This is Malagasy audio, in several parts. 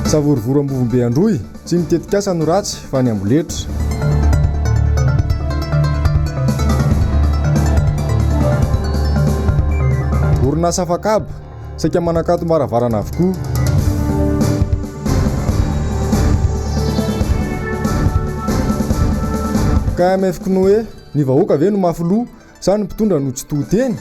Savorovoro Ambovombe Androy tsy mitetika asa no ratsy fa ny amboletra. Orinasa Fakaba saika manakato maravarana avokoa. KMF Knoe ny vahoaka ve no mafilo sa ny mpitondra no tsy tohiteny.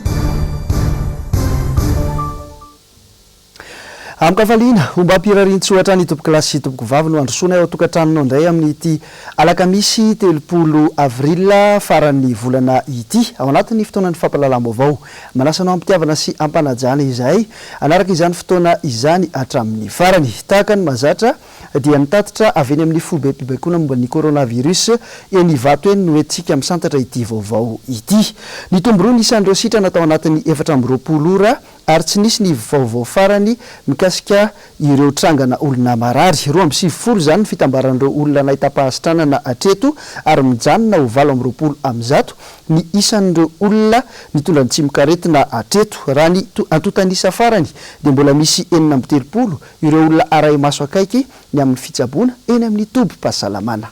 Amkafaliana omba ampirarin-tsoatra ny tompoko lasy sy tompoko vavy no androsoana eo atokantranonao indray amin'ity alakamisy 3 avril faran'ny volana ity ao anatin'ny fotoanan'ny fampalalam-baovao manasanao ampitiavana sy ampanajana izahay anaraka izany fotoana izany hatramin'ny farany tahaka ny mazatra dia nitatitra avy eny amin'ny fobe-pibaikona momba ny coronavirus eny vato eny no etsika misantatra ity vaovao ity ny tomboroa nisan'ireo sitra natao anatin'ny 420 ora ary tsy nisy ny vaovao farany mikasika ireo trangana olona marary 270 zany ny fitambaran'ireo olona nahitapahasitranana atreto ary mijanona ho 20 am'zato ny isan'ireo olona nitondra ny tsimikaretina atreto raha ny antotanisa farany dia mbola misy 430 ireo olona aray maso akaiky ny amin'ny fitsaboana eny amin'ny toby-pahasalamana.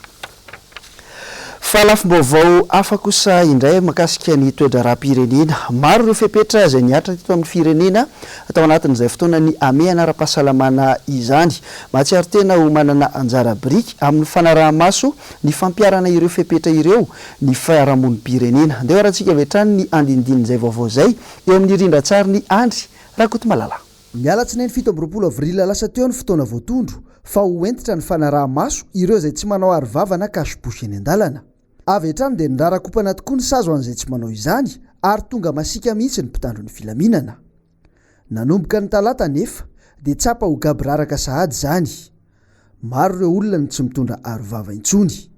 Falafim-baovao afa kosa indray makasika ny toedra raha-pirenena maro ireo fepetra izay niatra teto amin'ny firenena atao anatin'izay fotoana ny ameana ara-pahasalamana izany mahatsiaro tena ho manana anjara biriky amin'ny fanaraha-maso ny fampiarana ireo fepetra ireo ny fiarahamonim-pirenena andeha rahantsika avetrany ny andinidin'izay vaovao zay eo amin'ny rindran-tsary ny andry Rakoto Malala. Mialatsinainy 17 avril lasa teo ny fotoana voatondro fa ho entitra ny fanaraha-maso ireo izay tsy manao arivavana kasibosy eny an-dalana. Avy hatrany dia nirarakopana tokoa ny sazo an'izay tsy manao izany ary tonga masika mihitsy ny mpitandro ny filaminana. Nanomboka ny talata nefa dia tsapa ho gabraraka sahady zany. Maro ireo olona ny tsy mitondra arovava intsony.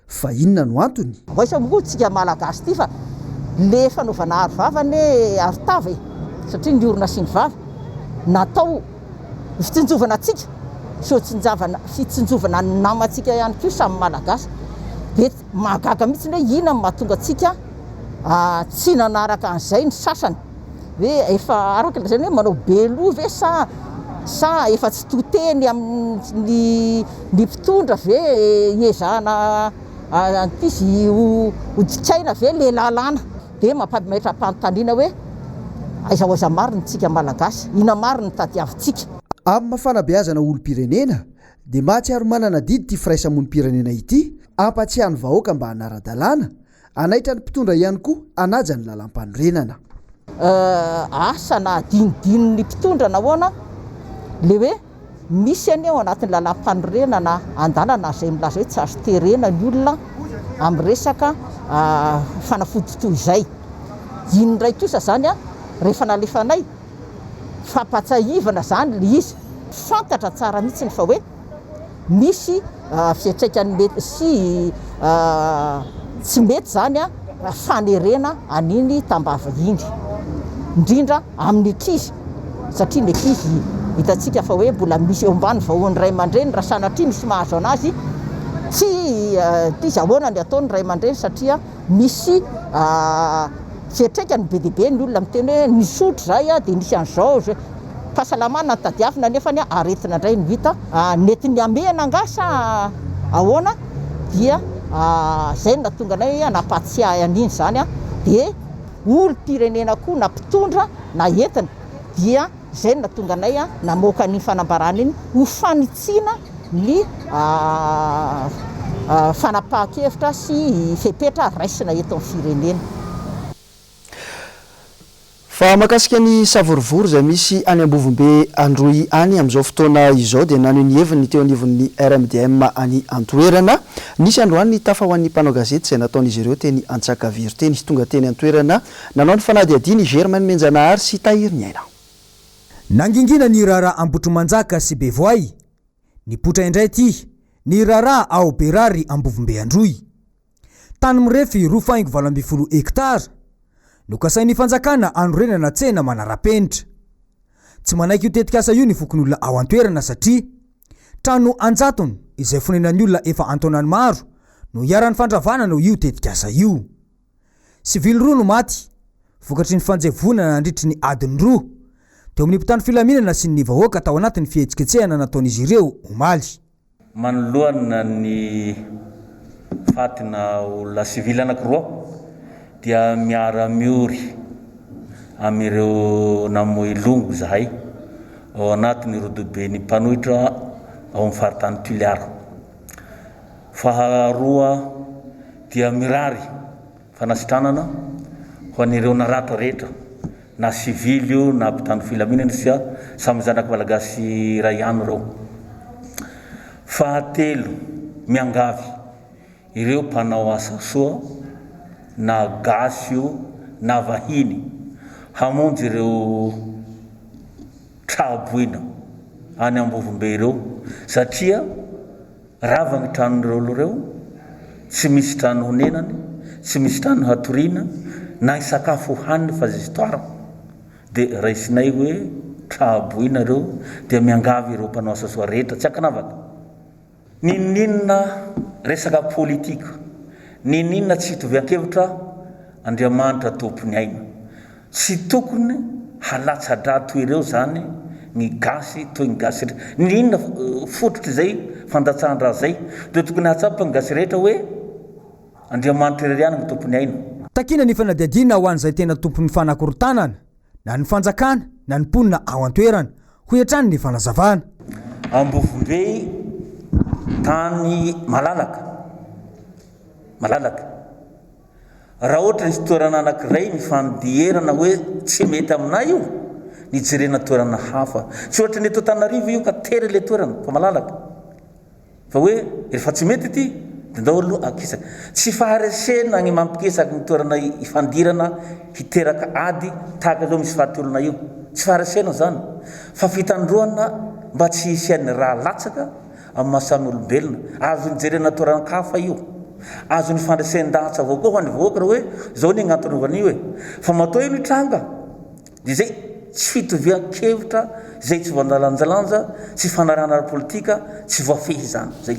Fa inona no antony? Voisa motsika malagasy ty fa le fanaovana arovava ne arotava satria ny orona sy ny vava natao fitsinjovana atsika so fitsinjovana namantsika ihany koa samy malagasy. Dia mahagaga mihitsy hoe inona mahatonga atsika tsy nanaraka an'izay ny sasany hoe efa araka zany hoe manao beloha ve sa efa tsy toteny amin'ny mpitondra ve ezahana antizy hoditsaina ve le lalàna dia mampametra-panontaniana hoe aizahoaiza mariny tsika malagasy ina mariny tadiavintsika. Amin'ny mafanabeazana olom-pirenena dia mahatsiaro manana didy ty firaisamonim-pirenena ity ampatsiahany vahoaka mba hanara-dalàna anaitra ny mpitondra ihany koa anaja ny lalam-panorenana. Asa na dinidininy mpitondra nahoana le hoe misy any ao anatin'ny lalam-panorenana andalana zay milaza hoe tsy azo terena ny olona amin'ny resaka fanafody toy izay. Inondray kosa zany rehefa nalefanay fampatsahivana zany le izy fantatra tsara mihitsy fa hoe misy fiatraikany mety sy tsy mety zany fanerena aniny tambava iny indrindra amin'ny ankizy satria ny ankizy hitantsika fa hoe mbola misy eo ambany vahoan'ny ray aman-dreny raha sanatria misy mahazo anazy tsy izy ahoana ny ataony ray aman-dreny satria misy fiatraikany be dia be ny olona miteny hoe nisotro zay dia nisy an'izao fahasalamana ny tadiavina nefa ny aretina indray ny vita netiny amehana angasa ahoana dia zay no natonga anay nampatsiahy an'iny zany dia olom-pirenena koa na mpitondra na entina dia zay no natonga anay namoaka ny fanambarana iny ho fanitsiana ny fanapahan-kevitra sy fepetra raisina eto amin'ny firenena. Fa makasika ny savorovoro izay misy any Ambovombe Androy any amin'izao fotoana izao dia nano ny heviny teo anivon'ny RMDM any Antoerana nisy androany ny tafa ho an'ny mpanao gazety izay nataon'izy ireo teny Antsakaviro teny izy tonga teny Antoerana nanao ny fanadihadiany Germaine Menjanahary sy Tahiry Niaina. Nangingina ny rara Ambotromanjaka sy Bevoay ny potra indray ty ny rara ao Berary Ambovombe Androy tany mirefy 2.20 hektara nokasain'ny fanjakana anorenana tsena manara-penitra tsy manaiky io tetikasa io ny fokon'olona ao Antoerana satria trano anjatony izay fonenan'ny olona efa antonany maro no hiaran'ny fandravana no io tetikasa io. Sivily roa no maty vokatry ny fanjevonana nandritry ny adiny roa teo amin'ny mpitandro filaminana sy ny vahoaka tao anatin'ny fihetsiketsehana nataon'izy ireo omaly. Manoloana ny fatina olona sivily anankiroa dia miara-miory amin'ireo namoilongo zahay ao anatin'ny rodobeny mpanohitra ao amin'ny faritany Tuliara. Faharoa dia mirary fanasitranana ho an'ireo naratra rehetra na sivily io na mpitandro filaminana sia samy zanaky malagasy iray ihany reo. Fahatelo miangavy ireo mpanao asa soa na gasy io na vahiny hamonjy ireo traboina any Ambovombe ireo satria rava ny tranon'ireo reo tsy misy trano honenany, tsy misy trano hatoriana na sakafo haniny fa zisitoara dia raisinay hoe traboina ireo dia miangavy ireo mpanao asa soa rehetra tsy akanavaka. Ninina resaka politika, ninina tsy hitovian-kevitra Andriamanitra tompony aina. Tsy tokony halatsa-drato ireo zany ny gasy toy ny gasy rehetra. Ninina fototra zay fandatsahana zay dia tokony hatsapa ny gasy rehetra hoe Andriamanitra irery ihany ny tompony aina. Takina ny fanadihadiana ho an'izay tena tompon'ny fanakorotanana na ny fanjakana na ny mponina ao an-toerana ho hiatrany ny fanazavana. Ambovombe tany malalaka raha ohatra nisy toerana anankiray mifandierana hoe tsy mety aminay io nijerena toerana hafa tsy ohatra ny eto Antananarivo io ka tery le toerana fa malalaka fa hoe rehefa tsy mety ity dia ndao akisaka tsy faharesena ny mampikesaka ny toerana ifandirana hiteraka ady tahaka zao misy fahatelona io tsy faharesena zany fa fitandroana mba tsy hisy an'ny raha latsaka amin'ny mahasan'ny olombelona azo nijerena toerana kafa io azo ny fandresen-dahatsa avao koa ho an'ny vahoaka hoe zao ny agnatonovan'io hoe fa matoa io nitranga dia zay tsy fitovian-kevitra zay tsy voandalanjalanja tsy fanarana politika tsy voafehy zany zay.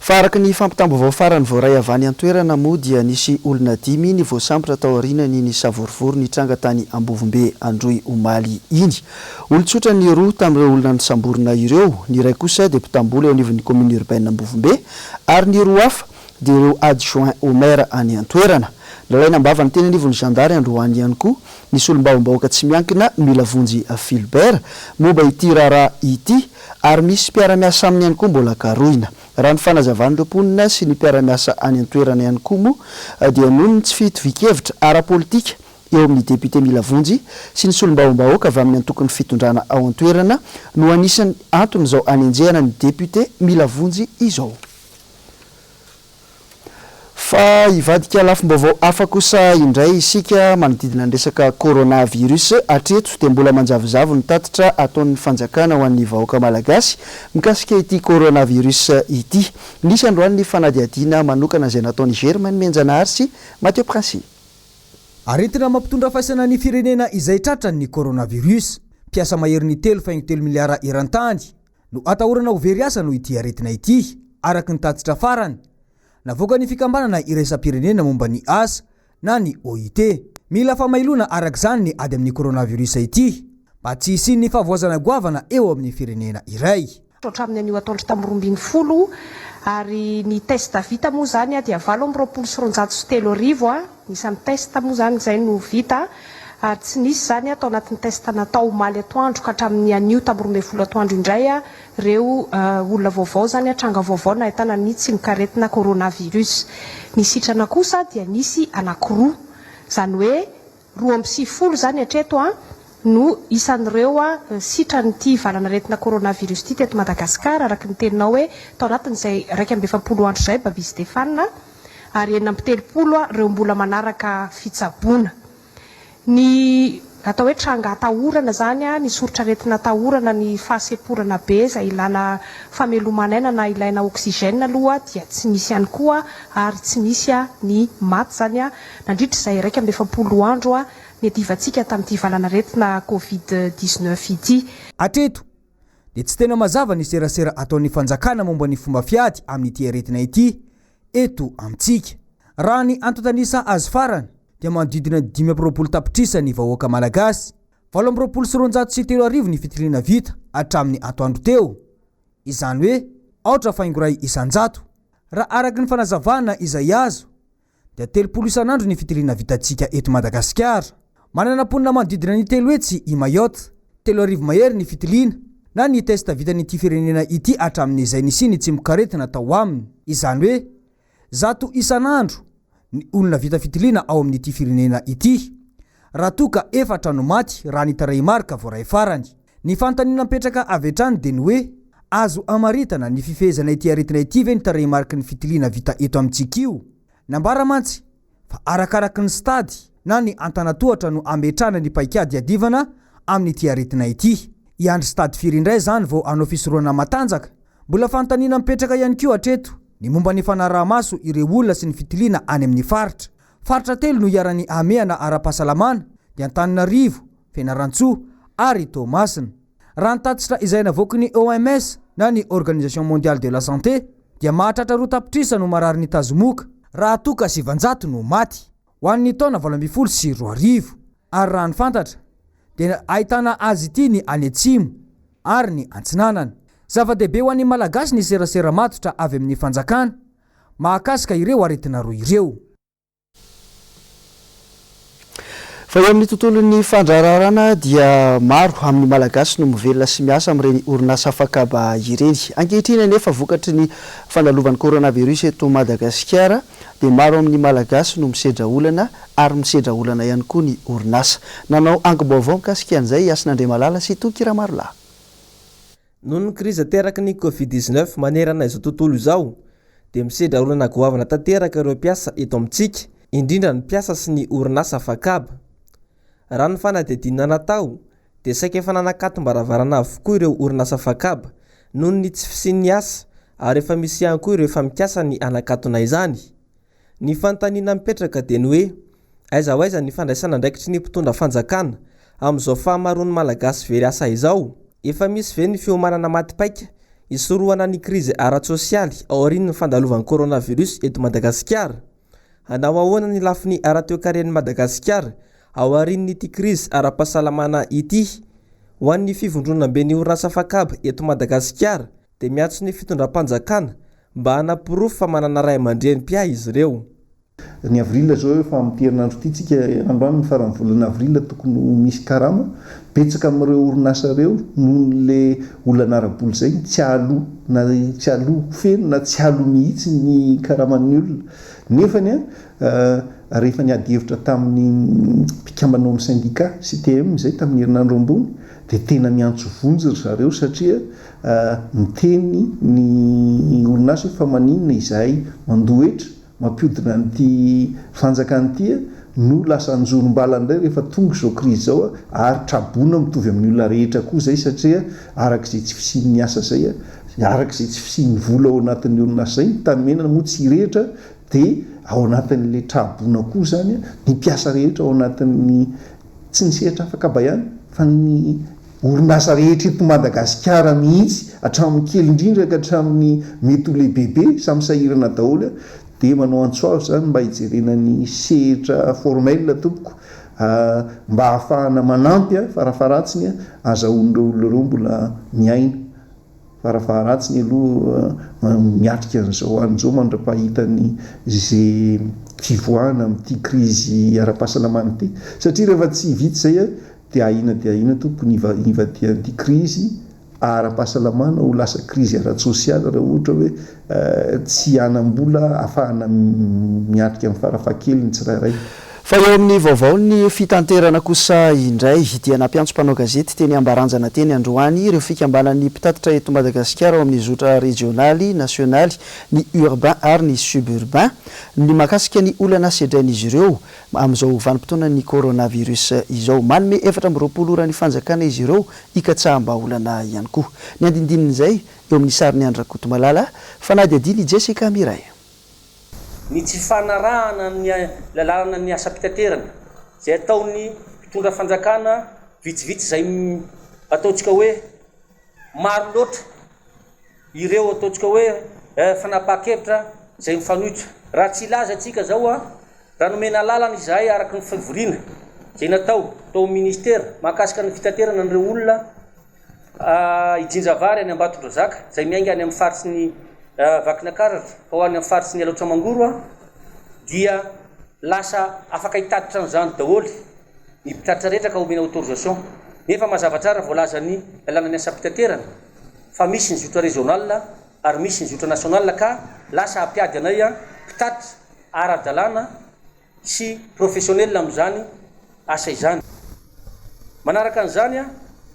Fa araka ny fampitam-baovao farany voaray avany an-toerana moa dia nisy olona 5 ny voasambotra tao aorianany ny savorivory nitranga tany Ambovombe Androy Omaly iny. Olon-tsotra ny roa tamin'ireo olona nisamborina ireo, ny iray kosa dia mpitamboly eo anivon'ny commune urbaine Ambovombe ary ny roa hafa dia ireo adjoint au maire any an-toerana. Lalay nambava ny teny anivon'ny gendarme Androany ihany koa nisy olom-baombaoka tsy miankina mila vonjy Filbert momba ity raharaha ity ary misy mpiara-miasa aminy ihany koa mbola karoina. Raha ny fanazavan'ireo mponina sy ny mpiara-miasa any an-toerana ihany koa moa dia noho ny tsy fitovi-kevitra ara-politika eo amin'ny député mila vonjy sy ny solombaombaoka avy amin'ny antokon'ny fitondrana ao an-toerana no anisan'ny antony izao anenjehana ny député mila vonjy izao. Fa ivadika lafim-baovao hafa kosa indray isika manodidina ny resaka coronavirus hatreto dia mbola manjavozavo ny tatitra ataon'ny fanjakana ho an'ny vahoaka malagasy mikasika ity coronavirus ity. Nisy androany ny fanadihadiana manokana izay nataon'i Germaine Menjanahary sy Mathieu Princy. Aretina mampitondra fahaisana ny firenena izay tratrany ny coronavirus. Piasa maherin'ny 3.3 miliara eran-tany no atahorana ho very asa no ity aretina ity araka ny tatitra farany. Navoaka ny fikambanana iraisam-pirenena momba ny asa na ny OIT. Mila famailona arak'izany ny ady amin'ny coronavirus ity mba tsy hisin'ny fahavoazana goavana eo amin'ny firenena iray. Hatramin'ny anio ataontra tamin'ny 20 ary ny testa vita moa zany dia 8,903 nisan'ny testa moa zany izay no vita ary tsy nisy zany atao anatin'ny testa natao omaly atoandro ka hatramin'ny anio tamin'ny 12 atoandro indray reo olona vaovao zany atranga vaovao na ahitana ny tsy mikaretina coronavirus. Ny sitrana kosa dia nisy anankiroa zany hoe 2.20 zany hatreto no isan'ireo sitranyity valanaretina coronavirus ity teto Madagasikara araka ny teninao hoe tao anatin'izay 270 andro zay Babi Stéphane ary 430 reo mbola manaraka fitsaboana. Ny atao hoe tranga atahorana zany ny soritra retina atahorana ny fahaseporana be izay ilana famelomanaina na ilaina oxygène aloha dia tsy misy ihany koa ary tsy misy ny maty zany nandritra izay 270 andro ny adivantsika tamin'ity valanaretina Covid-19 ity. Hatreto dia tsy tena mazava ny serasera ataon'ny fanjakana momba ny fomba fiady amin'ity aretina ity eto amintsika. Raha ny antotanisa azy farany dia manodidina 5 tapitrisa ny vahoaka malagasy 730 ny fitiliana vita atramin'ny atoandro teo, izany hoe aotra faingoray isanjato. Raha araky ny fanazavana izay azo dia 30 isanandro ny fitiliana vitantsika eto Madagasikara. Manana ponina manodidina ny telo etsy i Mayotte, 3,000 mahery ny fitiliana na ny testa vitan'ity firenena ity atramin'izay nisiny tsy mikaretina tao aminy, izany hoe 100 isanandro ny olona vita fitiliana ao amin'ity firenena ity. Raha toka 4 no maty raha ny taray marika voaray farany. Ny fantaniana mipetraka avy hatrany dia ny hoe azo amaritana ny fifehezana ity aretina ity ve ny taray marika ny fitiliana vita eto amintsika io. Nambara mantsy fa arakaraky ny stady na ny antanatohatra no ametrana ny paikady adivana amin'ity aretina ity. Iandry stady firy indray zany vao anao fisorohana matanjaka. Mbola fantaniana mipetraka ihany koa hatreto ny momba ny fanaraha-maso ireo olona sy ny fitiliana any amin'ny faritra. Faritra telo no iarany ameana ara-pahasalamana dia Antananarivo, Fianarantsoa ary Toamasina. Raha ny tatitra izay navoaky ny OMS na ny Organisation Mondiale de la Santé dia mahatratra 2 tapitrisa no marary ny tazomoka, raha toka 700 no maty ho an'ny taona 2020 sy 2020. Ary raha ny fantatra dia ahitana azy ity ny any atsimo ary ny antsinanana. Zava-dehibe ho an'ny malagasy ny serasera matotra avy amin'ny fanjakana mahakasika ireo aretina roa ireo. Fa eo amin'ny tontolon'ny fandrararana dia maro amin'ny malagasy no mivelona sy miasa amin'ireny orinasa fakaba ireny. Ankehitriny anefa vokatry ny fandalovan'ny coronavirus eto Madagasikara dia maro amin'ny malagasy no misedra olana ary misedra olana ihany koa ny orinasa. Nanao ango-baovao mikasika an'izay Asin'Andriamalala sy Tokiramarolà. Noho ny krizy teraky ny Covid-19 manerana izao tontolo izao dia misedra olana goavana tanteraka ireo mpiasa eto amintsika, indrindra ny mpiasa sy ny orinasa fakaba. Raha ny fanadidinana natao dia saika efa nanakatom-baravarana avokoa ireo orinasa fakaba noho ny tsy fisian'ny asa ary efa misy ihany koa ireo efa mikasa ny anakatona izany. Ny fanontaniana mipetraka dia ny hoe aiza ho aiza ny fandraisana ndraikitry ny mpitondra fanjakana amin'izao fahamaroan'ny malagasy very asa izao. Efa misy ve ny fiomanana maty-paika isorohana ny krizy ara-tsosialy ao aorian'ny fandalovan'ny coronavirus eto Madagasikara? Hanao ahoana ny lafiny ara-toekaren'ny Madagasikara ao aorian'ity krizy ara-pahasalamana ity? Ho an'ny fivondrona be ny orinasa fakaba eto Madagasikara dia miatso ny fitondram-panjakana mba hanapirofo fa manana ray aman-dreny-pia izy ireo. Ny avrila zao efa amin'ny herinandro ity tsika androany ny faran'ny volana avrila tokony misy karama betsaka amin'ireo orinasa ireo noho le olana ara-bola zay tsy alo na tsy alo feno na tsy alo mihitsy ny karaman'ny olona. Nefany rehefa ny ady hevitra tamin'ny mpikambanao amin'ny syndika CTM zay tamin'ny herinandro ambony dia tena miantso vonjy zareo satria miteny ny orinasa fa maninona izahay mandohetra mampiodina n'ity fanjakana no lasa anjorom-bala indray rehefa tonga izao krizy zao ary trabona mitovy amin'ny olona rehetra koa zay satria arak'izay tsy fisian'ny asa zay arak'izay tsy fisian'ny vola ao anatin'ny orinasa zay tanomenana moa tsy rehetra dia ao anatin'le trabona koa zany ny mpiasa rehetra ao anatin'ny tsy ny sehatra fakaba ihany fa ny orinasa rehetra eto Madagasikara mihitsy hatramin'ny kely indrindra ka hatramin'ny mety ho lehibebe samy sahirana daholo dia manao antsoavy zany mba hijerena ny sehatra formel tompoko mba ahafahana manampy farafaharatsiny azahoan'ireo olona ireo mbola miaina. Farafaharatsiny aloha miatrika an'izao an'izao mandra-pahitany izay fivoahana amin'ity krizy ara-pahasalamana ity satria rehefa tsy vita zay dia ahina tompony ivadian'ity krizy ara-pahasalamana ho lasa krizy ara-tsosialy raha ohatra hoe tsy hanam-bola ahafahana miatrika amin'ny farafahakely ny tsirairay. Fa eo amin'ny vaovao ny fitanterana kosa indray dia nampiantso mpanao gazety teny Ambaranjana teny Androany ireo fikambanan'ny mpitatitra eto Madagasikara ao amin'ny zotra regionaly, nasionaly, ny urbain ary ny suburbain ny mahakasika ny olana sedrain'izy ireo amin'izao vanim-potoana ny coronavirus izao. Manome 420 ora ny fanjakana izy ireo ikatsahamba olana ihany koa. Ny andindinin'izay eo amin'ny sariny Andrakoto Malala fanady adiny Jessica Miray. Ny tsy fanarahana ny lalàna ny asa-pitaterana zay ataon'ny mpitondra fanjakana vitsivitsy zay ataontsika hoe maro loatra ireo ataontsika hoe fanapahakevitra zay mifanohitra. Raha tsy ilaza atsika zao raha nomena lalana izahay araky ny fivoriana zay natao tao ministera mahakasika ny fitaterana an'ireo olona ijinjavary any Ambatondrazaka zay miainga any amin'ny faritsy ny Vakinakaratra ka ho any amin'ny faritsy ny Alaotramangoro dia lasa afaka hitatitra an'izany daholy ny mpitatitra rehetra ka omena autorisation nefa mazava tsara voalaza ny lalàna ny asa fitaterana fa misy ny zotra régional ary misy ny zotra national ka lasa ampiady anay mpitatitra ara-dalàna sy professionnel amin'izany asa izany. Manaraka an'izany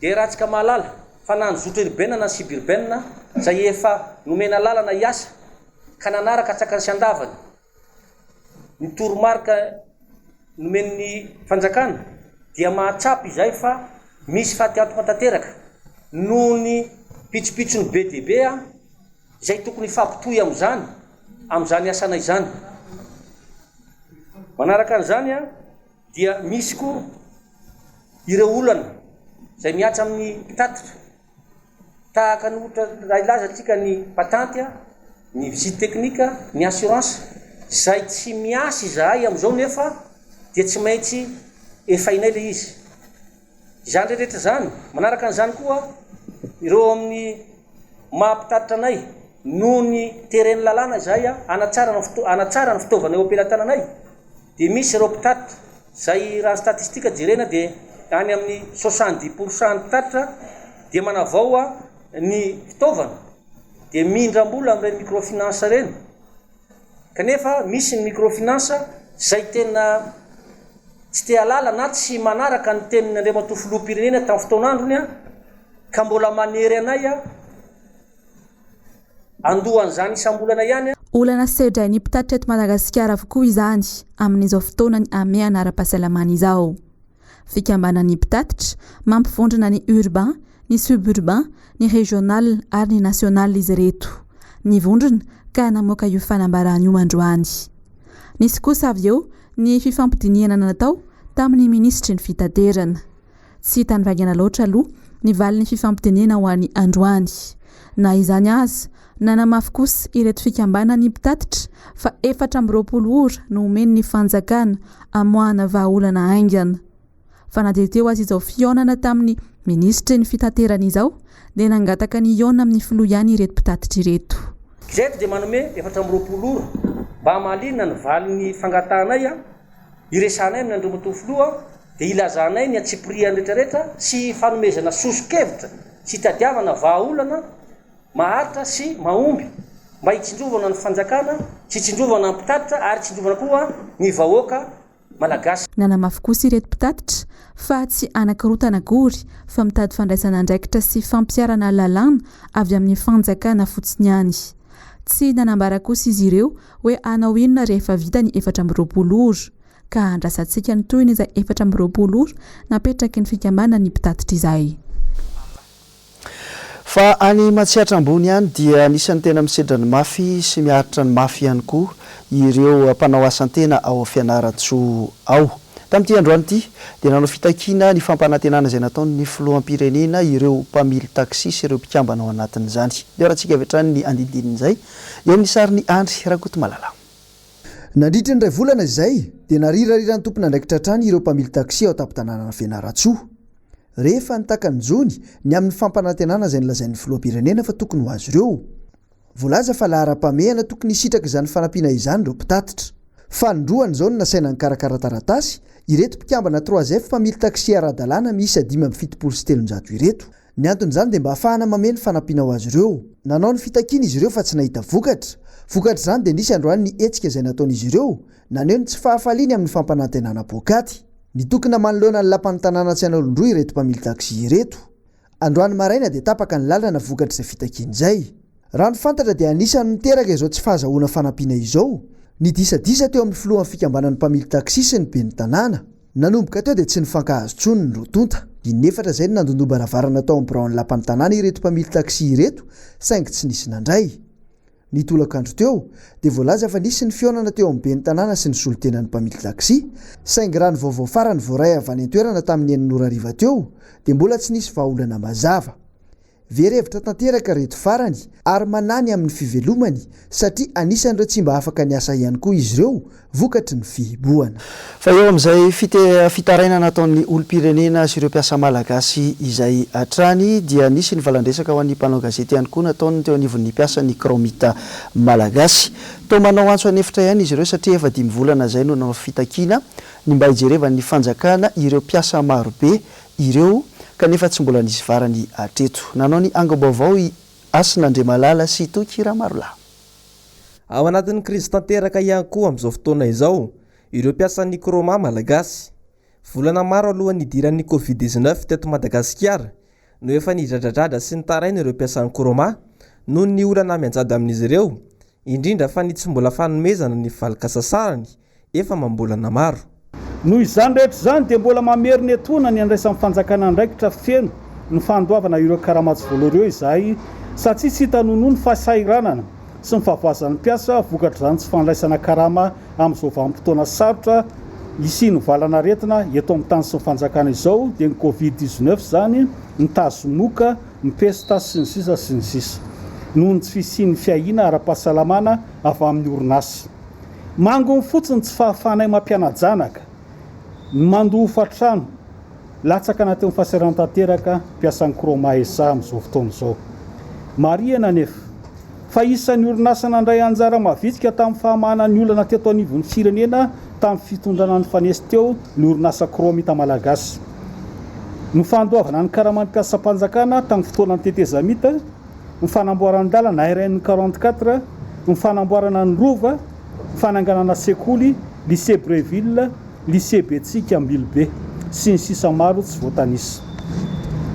dia ratsika mahalala fa na ny zotra urbaine na ny suburbaine zay efa nomena lalana hiasa ka nanaraka tsaka ny sy andavany ny toromarika nomen'ny fanjakana dia mahatsapy izay fa misy fatiantoka tanteraka noho ny pitsopitsony be dia be zay tokony fampitohy amin'izany asana izany. Manaraka an'izany dia misy koa ireo olana zay miatsa amin'ny mpitatitra tahaka ny ohatra raha ilaza antsika ny patenty ny visite technique ny assurance zay tsy miasa izahay amin'izao nefa dia tsy maintsy efainay le izy izany rehetra zany. Manaraka an'izany koa ireo amin'ny mampitatitra anay noho ny terrain lalàna izay anatsara ny fitaovana eo ampelantananay dia misy ireo mpitatitra zay raha statistika jerena dia any amin'ny 70% mpitatitra dia manavao ny fitaovana dia mindram-bola amin'ireny microfinance reny kanefa misy ny microfinance zay tena tsy te halala na tsy manaraka ny teniny Andriamatoa filoham-pirenena tamin'ny fotoan'androny ka mbola manery anay andohan'izany isam-bolana ihany. Olana sedrain'ny mpitatitra eto Madagasikara avokoa izany amin'izao fotoana ame anara-pahasalamana izao. Fikambanan'ny mpitatitra mampivondrona ny urbain, ny suburbain, ny régional ary ny national izy reto. Ny vondrona ka namoaka io fanambarana io androany. Nisy kosa avy eo ny fifampidiniana natao tamin'ny ministry ny fitaterana. Tsy hitany vangana loatra aloha ny valin'ny fifampidiniana ho an'ny androany. Na izany aza nanamafy kosa ireto fikambanan'ny mpitatitra fa 420 ora no omeny ny fanjakana amoahana vahaolana aingana. Fa na dia teo azy izao fionana tamin'ny ministry ny fitaterana izao dia nangataka ny iona amin'ny filoha ihany ireto mpitatitra ireto. Kizeto dia manome 420 ora mba hamalinina ny valin'ny fangatahanay iresanay amin'ny Andriamatoa filoha dia ilazanay ny atsipiriany rehetrarehetra sy fanomezana soso-kevitra sy tadiavana vahaolana maharitra sy mahomby mba hitsinjovana ny fanjakana sy hitsinjovana ny mpitatitra ary hitsinjovana koa ny vahoaka malagasy. Nanamafy kosa ireto mpitatitra fa tsy anakirotana gory fa mitady fandraisana andraikitra sy fampiarana lalàna avy amin'ny fanjakana fotsiny ihany. Tsy nanambara kosa izy ireo hoe anao inona rehefa vita ny 420 ora ka andrasantsika ny toy ny izay 420 ora napetraky ny fikambanan'ny mpitatitra izay. Fa any Matsiatra ambony ihany dia anisan'ny tena misedra ny mafy sy miaritra ny mafy ihany koa ireo mpanao asan-tena ao Fianaratsoa ao. Tamin'ity androany ity dia nanao fitakiana ny fampanantenana izay nataon'ny filoham-pirenena ireo mpamily taxi sy ireo mpikambana ao anatin'izany. Dia rahantsika avy hatrany ny andindinin'izay eo amin'ny sarin'ny Andry Rakoto Malala. Nandritra ny ray volana izay dia narirarira ny tompona andraikitra hatrany ireo mpamily taxi ao an-tampon-tanàna Fianaratsoa. Rehefa nitaka ny jony ny amin'ny fampanantenana izay nilazain'ny filoham-pirenena fa tokony ho azy ireo. Voalaza fa lahara-pamehana tokony hisitraka izany fanampiana izany ireo mpitatitra. Fandroany izao no nasaina ny karakara taratasy ireto mpikambana 3F mpamily taxi ara-dalàna miisa 577 ireto. Ny anton'izany dia mba ahafahana mameno fanampiana ho azy ireo. Nanao ny fitakiana izy ireo fa tsy nahita vokatra. Vokatra izany dia nisy androany ny hetsika izay nataon'izy ireo naneo ny tsy fahafaliany amin'ny fampanantenana pokaty. Nitokana manoloana ny lapan'ny tanàna tsy analondroa ireto mpamily taxi ireto. Androany maraina dia tapaka ny lalana vokatra izay fitakiana izay. Raha ny fantatra dia anisany niteraka izao tsy fahazahoana fanampiana izao. Ny disadisa teo amin'ny filohan'ny fikambanan'ny mpamily taxi sy ny ben'ny tanàna. Nanomboka teo dia tsy nifankahazo tsony ny rotonta. Inefatra izay ny nandondoam-baravarana tao amin'ny biraon'ny lapan'ny tanàna ireto mpamily taxi ireto saingy tsy nisy nandray. Ny tolakandro teo dia voalaza fa nisy ny fionana teo amin'ny ben'ny tanàna sy ny solotenan'ny mpamily taxi saingy raha ny vaovao farany voaray avy any an-toerana tamin'ny 9 ariva teo dia mbola tsy nisy vahaolana mazava. verevitra tanteraka reto farany ary manany amin'ny fivelomany satria anisan'ireo tsy mba afaka ny asa ihany koa izy ireo vokatry ny fihiboana. Fa eo amin'izay fitaraina nataon'ny olom-pirenena sy ireo mpiasa malagasy izay hatrany dia nisy ny valandresaka ho an'ny mpanao gazety ihany koa nataony teo anivon'ny mpiasa ny kromita malagasy. Toa manao antso anefitra ihany izy ireo satria efa 5 volana izay no nanao fitakiana ny mba hijerevan'ny fanjakana ireo mpiasa marobe ireo kanefa tsy mbola nisy varany atreto. Nanao ny angom-baovao Asin'Andriamalala sy Toky Ramarolahy. Ao anatin'ny krizy tanteraka ihany koa amin'izao fotoana izao ireo mpiasan'ny kroma malagasy. Volana maro alohan'ny idiran'ny Covid-19 teto Madagasikara no efa nidradradrada sy nitaraina ireo mpiasan'ny kroma noho ny olana mianjady amin'izy ireo, indrindra fa ny tsy mbola fanomezana ny valikasasarany efa mambolana maro. Noho izany rehetra izany dia mbola mameriny etona ny andraisan'ny fanjakana andraikitra feno ny fandoavana ireo karamatsy voalohany izahay satria tsy hita nonono ny fahasairanana sy ny fahavazan'ny mpiasa vokatra izany tsy fandraisana karama amin'izao vanim-potoana sarotra isiny valana aretina eto amin'ny tany sy ny fanjakana izao dia ny Covid-19 izany ny tazomoka ny pesta sy ny sisa sy ny sisa noho ny tsy fisian'ny fiahina ara-pahasalamana avy amin'ny orinasa. Mangony fotsiny tsy fahafanay mampianajanaka mandoa fatrano latsaka anaty fahasairana tanteraka mpiasan'ny kroma esa amin'izao fotoana izao. Mariana nefa fa isan'ny orinasa nandray anjara mavitrika tamin'ny fahamanan'ny olana teto anivon'ny firenena tamin'ny fitondrana ny fanesy teo ny orinasa kromita malagasy. Ny fandoavana ny karaman'ny mpiasa-panjakana tamin'ny fotoanan'ny tetezamita, ny fanamboarana dalana RN 44, ny fanamboarana ny rova, fananganana sekoly, lycée Breville, lycée Betsika Ambilobe sy ny sisa maro tsy voatanisa.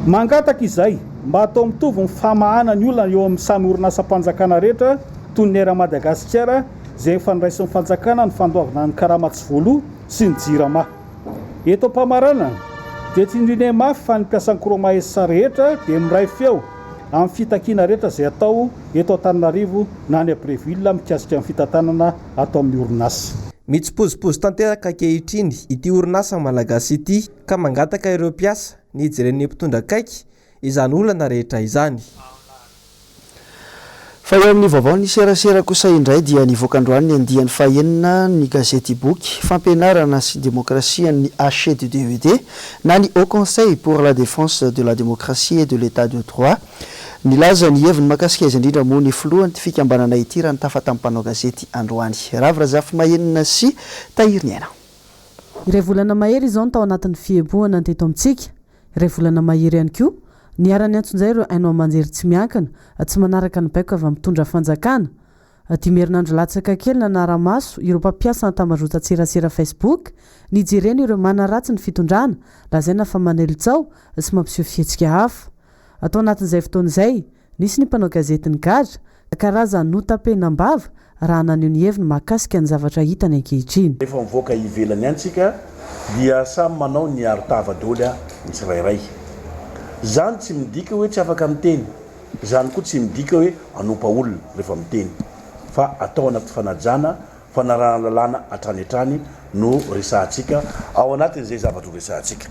Mangataka izay mba atao mitovy ny famahana ny olona eo amin'ny samy orinasa-panjakana rehetra toy ny era Madagasikara izay fandraisin'ny fanjakana ny fandoavana ny karamatsy voaloha sy ny jirama. Eto am-pamarana dia tsy indrindra mafy fa ny mpiasan'ny kroma esa rehetra dia miray feo amin'ny fitakiana rehetra izay atao eto Antananarivo na any Breville mikasika amin'ny fitantanana atao amin'ny orinasa. Mitsipozipozy tanteraka ankehitriny ity orinasa malagasy ity ka mangataka ireo mpiasa ny hijeren'ny mpitondra akaiky izany olana rehetra izany. Fa eo amin'ny vaovao ny serasera kosa indray dia nivoaka androany ny andiany fahenina ny gazety boky fampianarana sy démocratie ny HCDDED na ny Haut Conseil pour la défense de la démocratie et de l'état de droit. Nilaza ny heviny makasika izy indrindra moa ny filohan'ny fikambanana ity raha ny tafatampanao gazety androany. Ravrazafy mahenina sy tahiriny aina. Iray volana mahery izao ny tao anatin'ny fieboana teto amintsika. Iray volana mahery ihany koa niara-ny antsonjay ireo ainao manjery tsy miankina tsy manaraka ny baiko avy mitondra fanjakana. Dimerinandro latsaka kely nanara-maso ireo mpampiasa ny tamazotran-tserasera Facebook nijereny ireo manaratsy ny fitondrana lazaina fa manelitsao sy mampiseho fihetsika hafa. Atao anatin'izay fotoan'izay nisy ny mpanao gazetiny gadra karazany notapenambava raha naneho ny heviny mahakasika ny zavatra hitany ankehitriny. Rehefa mivoaka ivelany antsika dia samy manao ny arotava daholo ny tsirairay. Zany tsy midika hoe tsy afaka miteny, zany koa tsy midika hoe anompa olona rehefa miteny, fa atao anaty fanajana, fanarahana lalàna hatrany hatrany no resahantsika ao anatin'izay zavatra ho resahantsika.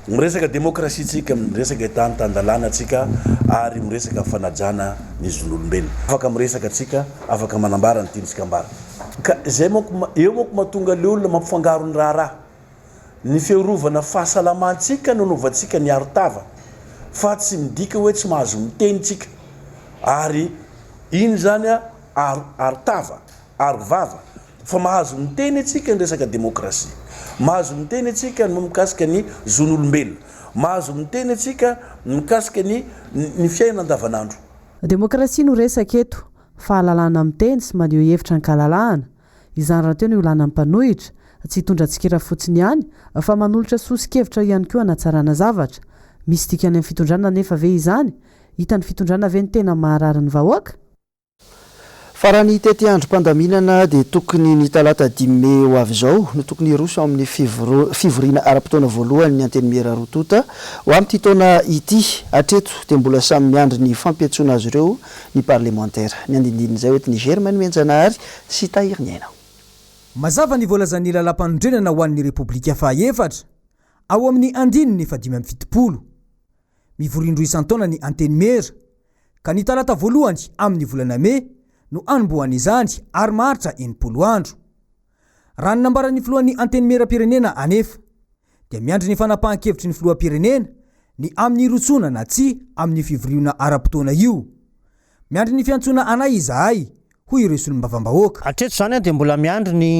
Miresaka demokrasitsika, miresaka tany-tandalàna atsika ary miresaka fanajana ny zon'olombelona. Afaka miresaka atsika, afaka manambara ny tiantsika ambara. Ka izay eo moko mahatonga le olona mampifangaro ny raharaha. Ny fiarovana fahasalamantsika no novantsika ny arotava, fa tsy midika hoe tsy mahazo mitenitsika. Ary iny zany arotava, arovava, fa mahazo miteny atsika ny resaka demokrasia. Mahazo miteny atsika ny mikasika ny zon'olombelona. Mahazo miteny atsika mikasika ny fiainana andavanandro. Demokrasia no resaka eto, fahalalana miteny sy maneho hevitra ny kalalahana. Izany raha teo ny olana mpanohitra, tsy hitondra tsikira fotsiny ihany, fa manolotra sosikevitra ihany koa hanatsarana zavatra. Misy dikany amin'ny fitondrana nefa ve izany? Hitan'ny fitondrana ve ny tena maharary ny vahoaka? Fara ny tety andro mpandaminana dia tokony ny talata 5 Mey ho avy izao no tokony hiroso amin'ny fivoriana ara-potoana voalohany ny anteny Mera Rotota ho amin'ny taona ity. Hatreto dia mbola samy miandry ny fampiantsoana azy ireo ny parlementaire. Ny andindininy izay hoety ny Germaine Menjanahary sy Tahiriny Aina. Mazava ny voalazan'ny lalam-panondrenana ho an'ny Repoblika fahefatra ao amin'ny andininy 570. mivorindro isan-taona ny anteny mera ka ny talata voalohany amin'ny volana me no anomboan'izany ary maharitra 80 andro raha ny nambaran'ny filohan'ny anteny mera-pirenena anefa dia miandry ny fanapahan-kevitry ny filoha-pirenena ny amin'ny rotsona na tsy amin'ny fivoriona ara-potoana io miandry ny fiantsona anay izahay hoy ireo solombavam-bahoaka atreto zany dia mbola miandry ny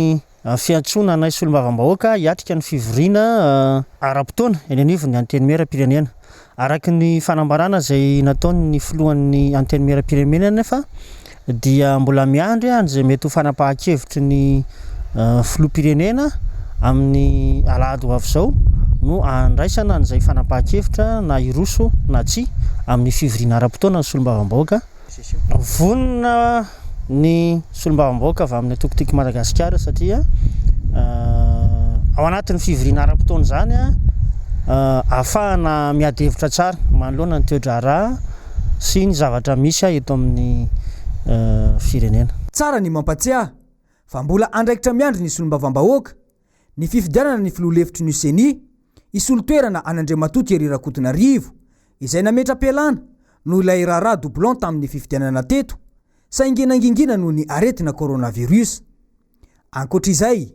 fiantsona anay solombavam-bahoaka hiatrika ny fivoriana ara-potoana eny anivony anteny mera-pirenena araky ny fanambarana izay nataony ny filohan'ny anteny mera-pirenena nefa dia mbola miandry an'izay mety ho fanapahan-kevitry ny filoha-pirenena amin'ny alahady ho avy izao no andraisana an'izay fanapahan-kevitra na iroso na tsy amin'ny fivoriana ara-potoana ny solombavam-bahoaka vonona ny solombavam-bahoaka avy amin'ny atokotiko Madagasikara satria ao anatin'ny fivoriana ara-potoana zany ahafahana miady hevitra tsara manoloana ny toedrarà sy ny zavatra misy eto amin'ny firenena tsara ny mampatsiahy fa mbola andraikitra miandry ny solombavam-bahoaka ny fifidianana ny filoha-lefitry ny seni isolo-toerana an'Andriamatoto ery Rakotonarivo izay nametra-pialana no ilay raharaha doublon tamin'ny fifidianana teto saingenangingina noho ny aretina coronavirus ankoatr'izay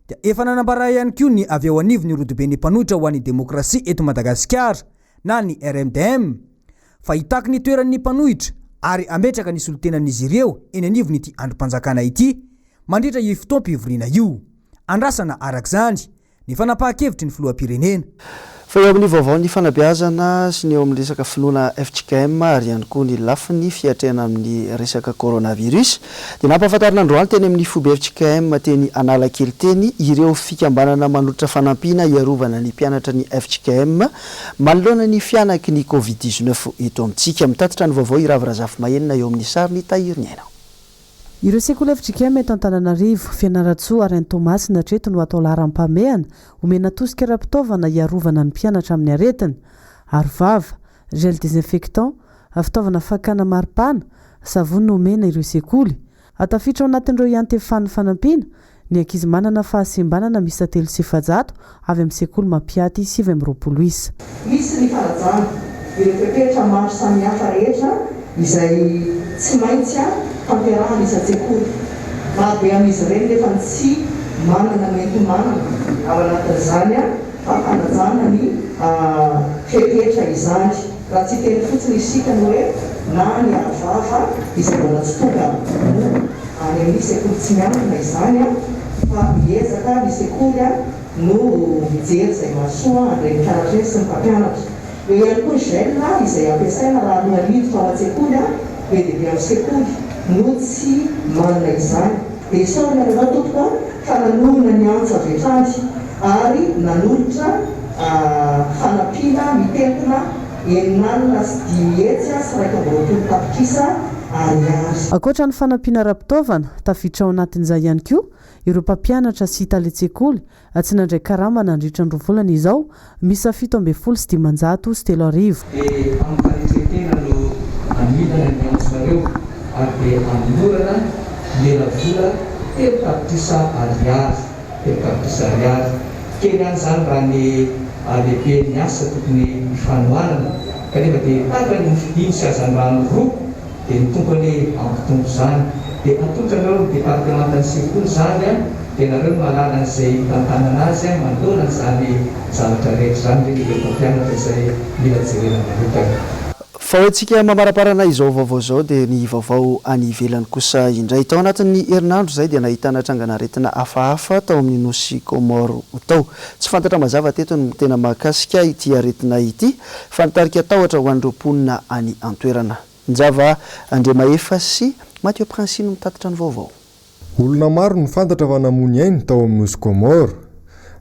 dia efa nanambara ihany koa ny avy ao anivony rodobe ny mpanohitra ho an'ny demokrasia eto Madagasikara na ny RMDM fa hitako ny toeran'ny mpanohitra ary ametraka ny solotenan'izy ireo eny anivony ity androm-panjakana ity mandritra io fotoam-pivoriana io andrasana arak'izany ny fanapahan-kevitry ny filoha-pirenena fa eo amin'ny vaovao ny fanabeazana sy ny eo amin'ny resaka finoana FJKM ary ihany koa ny lafiny fiatrehana amin'ny resaka coronavirus dia nampahafantarina androany teny amin'ny fobe FJKM teny Analakely teny ireo fikambanana manolotra fanampiana iarovana ny mpianatra ny FJKM manoloana ny fianaky ny Covid-19 eto amintsika mitatitra ny vaovao Iravirazafy Mahenina eo amin'ny sary ny Tahiriny Aina. Ireo sekoly FJKM eto Antananarivo, Fianaratsoa ary Tomasina hatreto no atao laharam-pameana omena tosika ara-pitaovana iarovana ny mpianatra amin'ny aretina, arovava, gel désinfectant, fitaovana fakana maripana, savony no omena ireo sekoly. Atafitra ao anatin'ireo iantefan'ny fanampiana ny ankizy manana fahasembanana misy 300 avy amin'ny sekoly Mapiaty 720 isa. Misy ny farajana ireo fepetra maro samihafa rehetra izay tsy maintsy fampiarahana isa-tsekoly. Marobe amin'izy ireny nefa tsy manana menti-manana ao anatin'izany fampanajana ny fepetra izany. Raha tsy teny fotsiny isika ny hoe na ny arovava izay mbola tsy tonga any amin'ny sekoly tsy mianana izany fa miezaka ny sekoly no mijery izay mahasoa andray mpianatra sy ny mpampianatra. Eo ihany koa gel izay ampiasaina raha alohan'ivy tao an-tsekoly be dia be amin'ny sekoly no tsy manana izany. Dia isaorana rehefa tompoko fa nanomina ny antso avy hatrany ary nanolotra fanampiana mitentona eninalina sy 5 hetsy sy 120 tapikisa ariary. Ankoatra ny fanampiana ara-pitaovana, tafiditra ao anatin'izay ihany koa ireo mpampianatra sy hitaletsekoly tsy nandray karama nandritra ny rovolana izao misy 720 sy 500 sy 3 arivo. Dia amin'ny fanetsetena no amidana ny antsonareo ary dia anorana leravola 3 tapitisa ariary. Kely any zany raha ny lehibe ny asa tokony ifanohanana kanefa dia tahaka ny fidiny sy azany rano roa dia ny tompony ampitombo zany. Dia atolotra nareo ny departementan'ny sekoly zany dia nareo no mahalala an'izay tantanana azy manoloana n'izany zavatra rehetra zany ireo mpampianatra izay mila jerena manokana. Fa hoentsika mamaraparana izao vaovao izao dia ny vaovao any ivelany kosa indray. Tao anatin'ny herinandro izay dia nahitana trangan'aretina hafahafa tao amin'ny nosy Komoro tao. Tsy fantatra mazava teto no tena mahakasika ity aretina ity fa nitarika tahotra ho an'ireo mponina any an-toerana. Njava Andriamaefa sy Mathieu Prancino mitatitra ny vaovao. Olona maro ny fantatra fa namony ainy tao amin'ny nosy Komoro.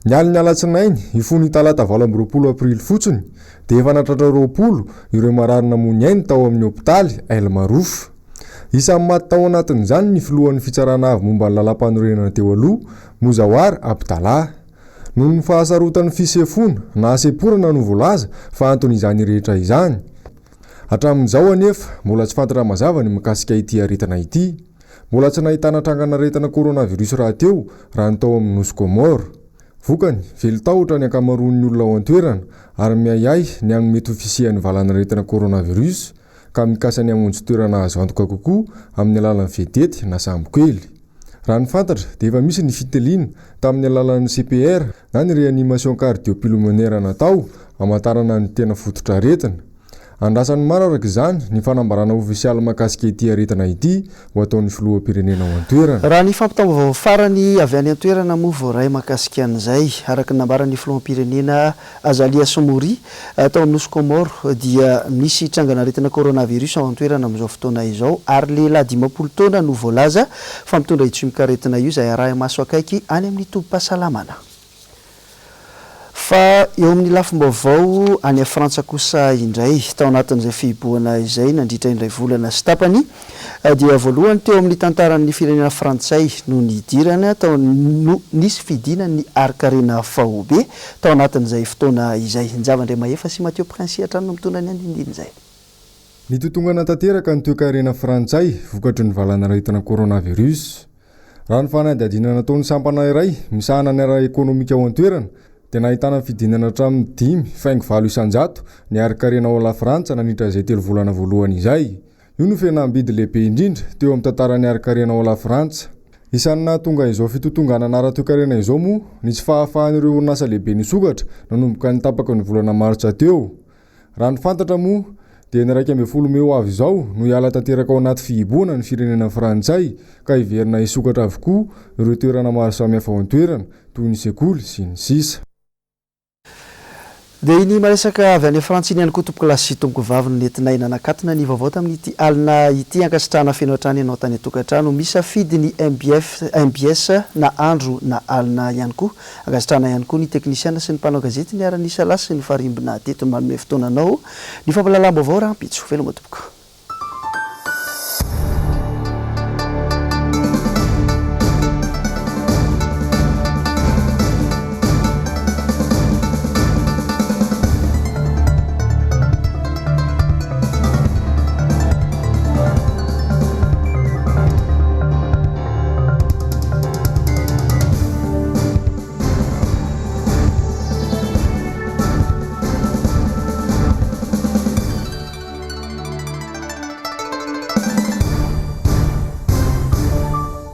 Ny aliny alatsinainy ifony talata 20 aprily fotsiny dia efa natratra 20 ireo marary namony ainy tao amin'ny hopitaly Ailmarofo. Isan'ny maty tao anatin'izany ny filohan'ny fitsarana avy momba ny lalam-panorenana teo aloha Mozawar Abdallah. Noho ny fahasarotan'ny fisefona na aseporana no voalaza fa anton'izany rehetra izany. Hatramin'izao anefa mbola tsy fantatra mazava ny mikasika ity aretina ity. Mbola tsy nahitana trangan'aretina coronavirus raha teo raha ny tao amin'ny nosy Komoro. vokany velitahotra ny ankamaroan'ny olona ao an-toerana ary miayay ny anymety ofisian'ny valanaretina coronavirus ka mikasany hamonjy toerana azo antoka kokoa amin'ny alalan'ny vedety na sambokely. Raha ny fantatra dia efa misy ny fiteliana tamin'ny alalan'ny CPR na ny réanimation cardiopulmonaire natao hamantarana ny tena fototra aretina. Andrasan'ny maro araka izany ny fanambarana ofisialy mahakasika ity aretina ity ho ataon'ny filoham-pirenena ao an-toerana. Raha ny fampitaovao farany avy any an-toerana moa voaray mahakasika an'izay araka ny nambaran'ny filoham-pirenena Azalia Somori tao amin'ny nosy Comore dia misy trangana aretina coronavirus ao an-toerana amin'izao fotoana izao ary lehilahy 50 taona no voalaza fa mitondra itsomoka aretina io izay arahy maso akaiky any amin'ny tobim-pahasalamana. Fa eo amin'ny lafim-baovao any Frantsa kosa indray tao anatin'izay fihibohana izay nandritra indray volana sy tapany dia voalohany teo amin'ny tantaran'ny firenena frantsay no nidirana tao nisy fidina ny arkarena fahobe tao anatin'izay fotoana izay njavandray mahefa sy Mathieu Prince hatrany no mitondra ny andindiny izay. Ny totongana tanteraka ny toe-karena frantsay vokatry ny valanaretina coronavirus. Raha ny fanadihadiana nataon'ny sampana iray misahana ny ara ekonomika ao an-toerana dia nahitana fidinana hatramin'ny 5.7 isanjato ny arkarena ao la Frantsa nandritra izay 3 volana voalohany izay. Io no fihenam-bidy lehibe indrindra teo amin'ny tantaran'ny arkarena ao la Frantsa. Isan'ny nahatonga izao fitotongana ara-toe-karena izao moa ny tsy fahafahan'ireo orinasa lehibe nisokatra nanomboka ny tapaka ny volana Martsa teo. Raha ny fantatra moa dia ny 12 Meo avy izao no hiala tanteraka ao anaty fihibohana ny firenena frantsay ka hiverina hisokatra avokoa ireo toerana maro samihafa ao an-toerana toy ny sekoly sy ny sisa. Dia iny maresaka avy any Frantsa iny ihany koa tompoko lasy tompoko vavy nentinay nanakatona ny vaovao tamin'ity alina ity ankasitrahana feno hatrany ianao tany atokantrano misafidy ny MBS na andro na alina ihany koa ankasitrahana ihany koa ny teknisiana sy ny mpanao gazety ny ara-nisa lasy ny farimbona teto manome fotoananao ny fampalalam-baovao raha mpitso veloma tompoko.